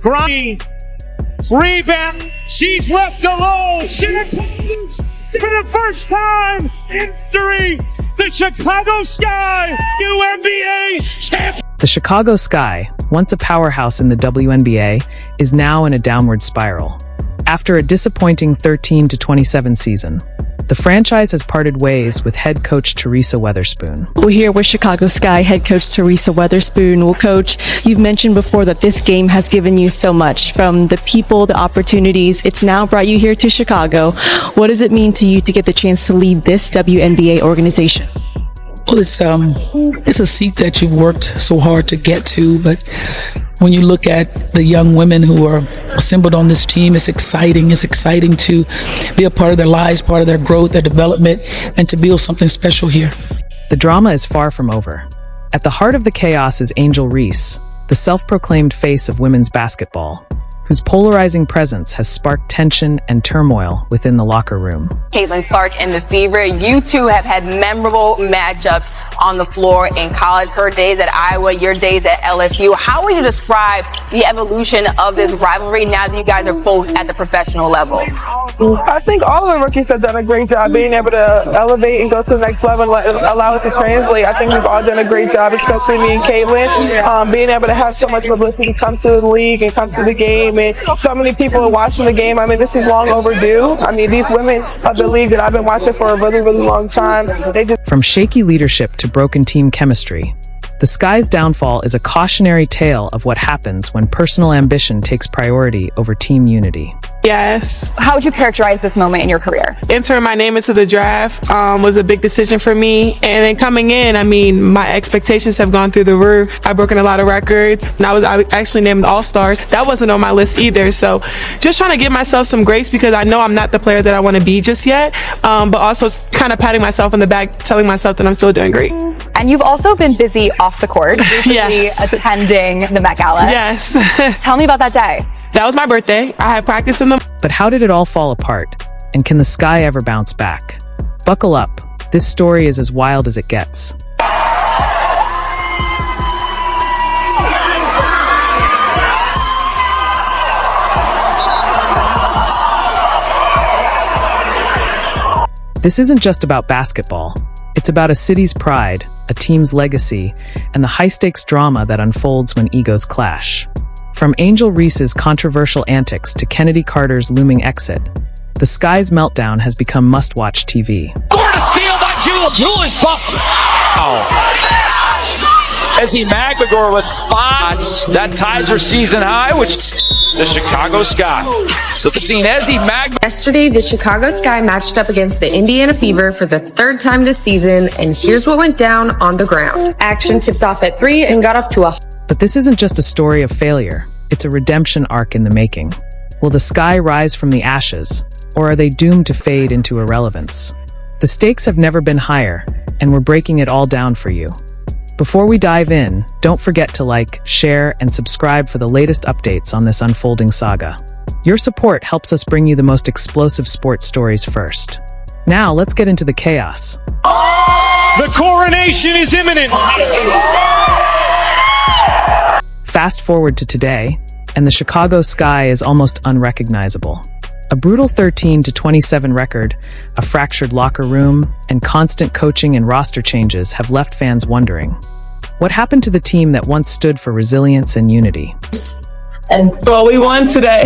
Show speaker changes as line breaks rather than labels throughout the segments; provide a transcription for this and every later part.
Grimy. Rebound. She's left alone. She accomplishes for the first time in history. The Chicago Sky WNBA champion.
The Chicago Sky, once a powerhouse in the WNBA, is now in a downward spiral. After a disappointing 13-27 season, the franchise has parted ways with head coach Teresa Weatherspoon.
We're here with Chicago Sky head coach Teresa Weatherspoon. Well, coach, you've mentioned before that this game has given you so much, from the people, the opportunities. It's now brought you here to Chicago. What does it mean to you to get the chance to lead this WNBA organization?
Well, it's a seat that you've worked so hard to get to, but when you look at the young women who are assembled on this team, it's exciting. It's exciting to be a part of their lives, part of their growth, their development, and to build something special here.
The drama is far from over. At the heart of the chaos is Angel Reese, the self-proclaimed face of women's basketball, whose polarizing presence has sparked tension and turmoil within the locker room.
Caitlin Clark and the Fever, you two have had memorable matchups on the floor in college. Her days at Iowa, your days at LSU. How would you describe the evolution of this rivalry now that you guys are both at the professional level?
I think all of the rookies have done a great job being able to elevate and go to the next level and allow it to translate. I think we've all done a great job, especially me and Caitlin, being able to have so much publicity come to the league and come to the game. And so many people are watching the game. I mean, this is long overdue. I mean, these women of the league that I've been watching for a really, really long time.
From shaky leadership to broken team chemistry, the Sky's downfall is a cautionary tale of what happens when personal ambition takes priority over team unity.
Yes.
How would you characterize this moment in your career?
Entering my name into the draft was a big decision for me. And then coming in, I mean, my expectations have gone through the roof. I've broken a lot of records. And I was actually named All-Stars. That wasn't on my list either. So just trying to give myself some grace, because I know I'm not the player that I want to be just yet. But also kind of patting myself on the back, telling myself that I'm still doing great.
And you've also been busy off the court, recently
Yes.
attending the Met Gala.
Yes.
Tell me about that day.
That was my birthday. I had practice in the...
But how did it all fall apart? And can the Sky ever bounce back? Buckle up. This story is as wild as it gets. This isn't just about basketball. It's about a city's pride, a team's legacy, and the high-stakes drama that unfolds when egos clash. From Angel Reese's controversial antics to Kennedy Carter's looming exit, the Sky's meltdown has become must-watch TV.
What a steal by Jewel. Jewel is buffed. Ezzy Magagor with 5. That ties her season high, which the Chicago Sky. So the scene, Ezzy Mag.
Yesterday, the Chicago Sky matched up against the Indiana Fever for the 3rd time this season, and here's what went down on the ground. Action tipped off at 3 and got off to a...
But this isn't just a story of failure. It's a redemption arc in the making. Will the Sky rise from the ashes, or are they doomed to fade into irrelevance? The stakes have never been higher, and we're breaking it all down for you. Before we dive in, don't forget to like, share, and subscribe for the latest updates on this unfolding saga. Your support helps us bring you the most explosive sports stories first. Now, let's get into the chaos.
The coronation is imminent.
Fast forward to today, and the Chicago Sky is almost unrecognizable. A brutal 13-27 record, a fractured locker room, and constant coaching and roster changes have left fans wondering, what happened to the team that once stood for resilience and unity?
Well, we won today.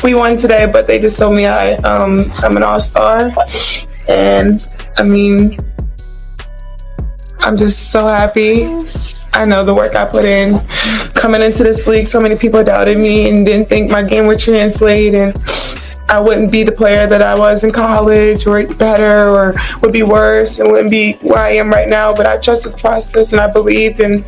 We won today, but they just told me I'm an all-star. And, I mean, I'm just so happy. I know the work I put in. Coming into this league, so many people doubted me and didn't think my game would translate, and I wouldn't be the player that I was in college, or better, or would be worse, and wouldn't be where I am right now. But I trusted the process, and I believed, and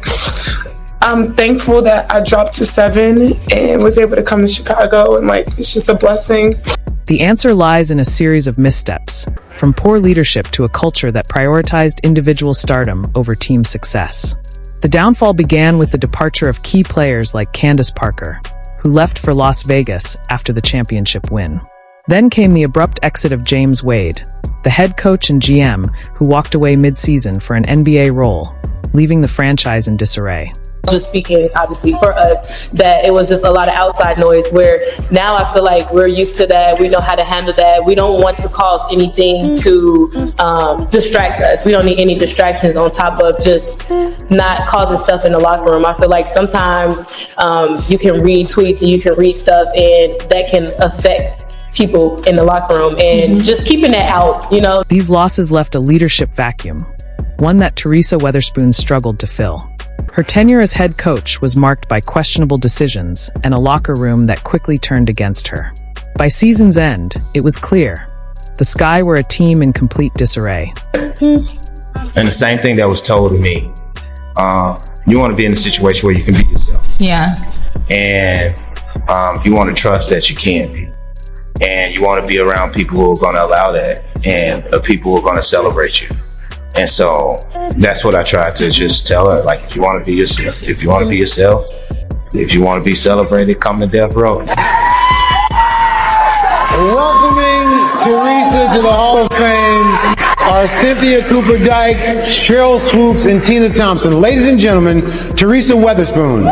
I'm thankful that I dropped to 7 and was able to come to Chicago, and it's just a blessing.
The answer lies in a series of missteps, from poor leadership to a culture that prioritized individual stardom over team success. The downfall began with the departure of key players like Candace Parker, who left for Las Vegas after the championship win. Then came the abrupt exit of James Wade, the head coach and GM who walked away mid-season for an NBA role, leaving the franchise in disarray.
Just speaking obviously for us, that it was just a lot of outside noise, where now I feel like we're used to that. We know how to handle that. We don't want to cause anything to distract us. We don't need any distractions on top of just not causing stuff in the locker room. I feel like sometimes you can read tweets and you can read stuff, and that can affect people in the locker room, and just keeping that out, you know.
These losses left a leadership vacuum, one that Teresa Weatherspoon struggled to fill. Her tenure as head coach was marked by questionable decisions and a locker room that quickly turned against her. By season's end, it was clear the Sky were a team in complete disarray.
And the same thing that was told to me, you want to be in a situation where you can be yourself.
Yeah.
And you want to trust that you can be. And you want to be around people who are going to allow that, and people who are going to celebrate you. And so that's what I tried to just tell her. Like, if you want to be yourself, if you want to be yourself, if you want to be celebrated, come to Death Row.
Welcoming Teresa to the Hall of Fame are Cynthia Cooper-Dyke, Cheryl Swoops, and Tina Thompson. Ladies and gentlemen, Teresa Weatherspoon.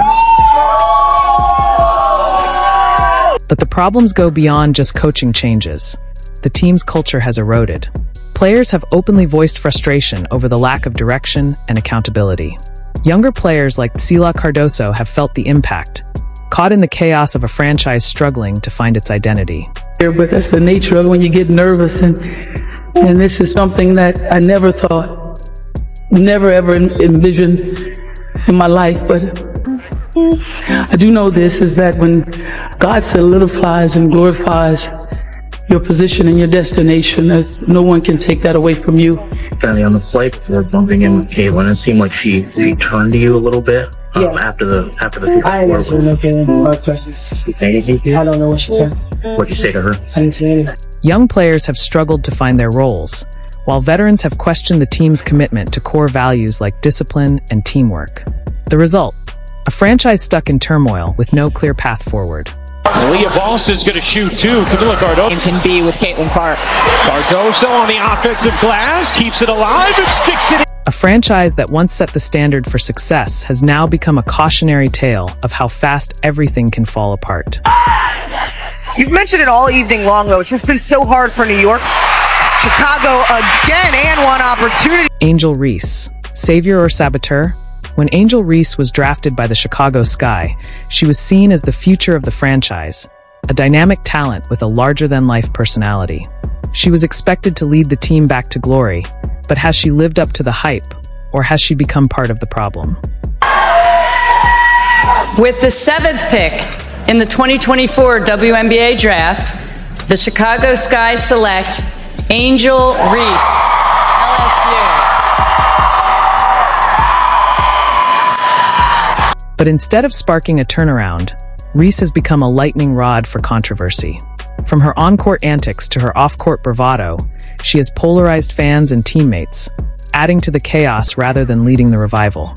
But the problems go beyond just coaching changes. The team's culture has eroded. Players have openly voiced frustration over the lack of direction and accountability. Younger players like Sila Cardoso have felt the impact, caught in the chaos of a franchise struggling to find its identity.
But that's the nature of it when you get nervous, and this is something that I never thought, never ever envisioned in my life. But I do know this, is that when God solidifies and glorifies your position and your destination, that no one can take that away from you.
Standing on the plate before bumping in with Caitlin, it seemed like she turned to you a little bit after the
I didn't answer nothing about practice.
Did you say anything to you?
I don't know what she said.
What'd you say to her?
I didn't say anything.
Young players have struggled to find their roles, while veterans have questioned the team's commitment to core values like discipline and teamwork. The result: a franchise stuck in turmoil with no clear path forward.
Leah Boston's going to shoot too. Camila Cardoso
can be with Caitlin Clark.
Cardoso on the offensive glass, keeps it alive and sticks it in.
A franchise that once set the standard for success has now become a cautionary tale of how fast everything can fall apart.
You've mentioned it all evening long, though. It's just been so hard for New York. Chicago again, and one opportunity.
Angel Reese, savior or saboteur? When Angel Reese was drafted by the Chicago Sky, she was seen as the future of the franchise, a dynamic talent with a larger-than-life personality. She was expected to lead the team back to glory, but has she lived up to the hype, or has she become part of the problem?
With the 7th pick in the 2024 WNBA draft, the Chicago Sky select Angel Reese, LSU.
But instead of sparking a turnaround, Reese has become a lightning rod for controversy. From her on-court antics to her off-court bravado, she has polarized fans and teammates, adding to the chaos rather than leading the revival.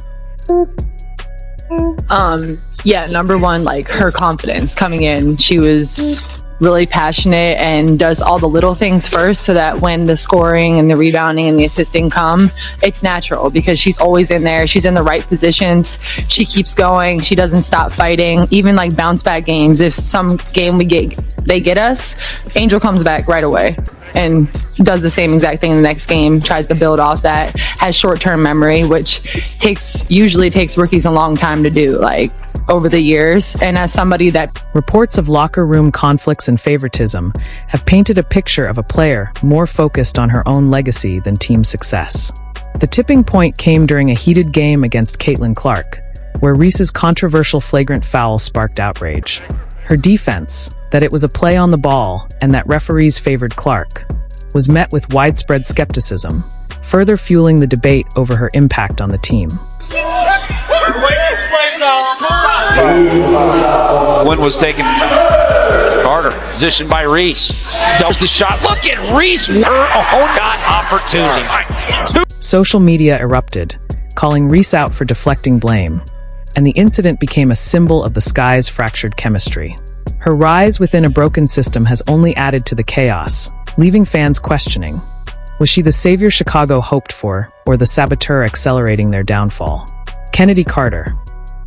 Yeah, number one, like her confidence coming in. She was really passionate and does all the little things first, so that when the scoring and the rebounding and the assisting come, it's natural because she's always in there. She's in the right positions. She keeps going. She doesn't stop fighting. Even like bounce back games, if some game they get us, Angel comes back right away and does the same exact thing in the next game, tries to build off that, has short-term memory, which usually takes rookies a long time to do, like over the years. And as somebody that...
Reports of locker room conflicts and favoritism have painted a picture of a player more focused on her own legacy than team success. The tipping point came during a heated game against Caitlin Clark, where Reese's controversial flagrant foul sparked outrage. Her defense, that it was a play on the ball and that referees favored Clark, was met with widespread skepticism, further fueling the debate over her impact on the team.
One was taken. Carter, positioned by Reese. Does the shot. Look at Reese. Got opportunity.
Social media erupted, calling Reese out for deflecting blame, and the incident became a symbol of the Sky's fractured chemistry. Her rise within a broken system has only added to the chaos, leaving fans questioning, was she the savior Chicago hoped for, or the saboteur accelerating their downfall? Kennedy Carter,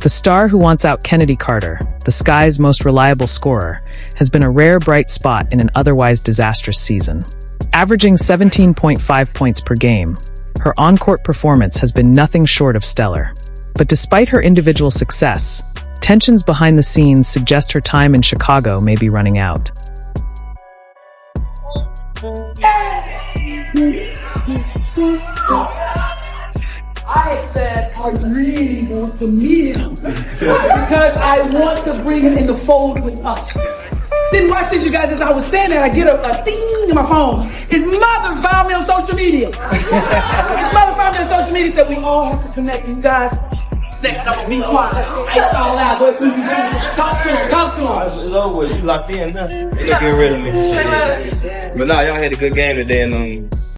The star who wants out Kennedy Carter, the Sky's most reliable scorer, has been a rare bright spot in an otherwise disastrous season. Averaging 17.5 points per game, her on-court performance has been nothing short of stellar. But despite her individual success, tensions behind the scenes suggest her time in Chicago may be running out.
I said I really want to meet him because I want to bring him in the fold with us. Then watch this, you guys. As I was saying that, I get a ding in my phone. His mother found me on social media. His mother found me on social media, said we all have to connect, you guys. Next, I'm gonna be quiet. It's all out. Talk to him.
It's over with. You locked in now. They gonna get rid of me. But nah, y'all had a good game today, and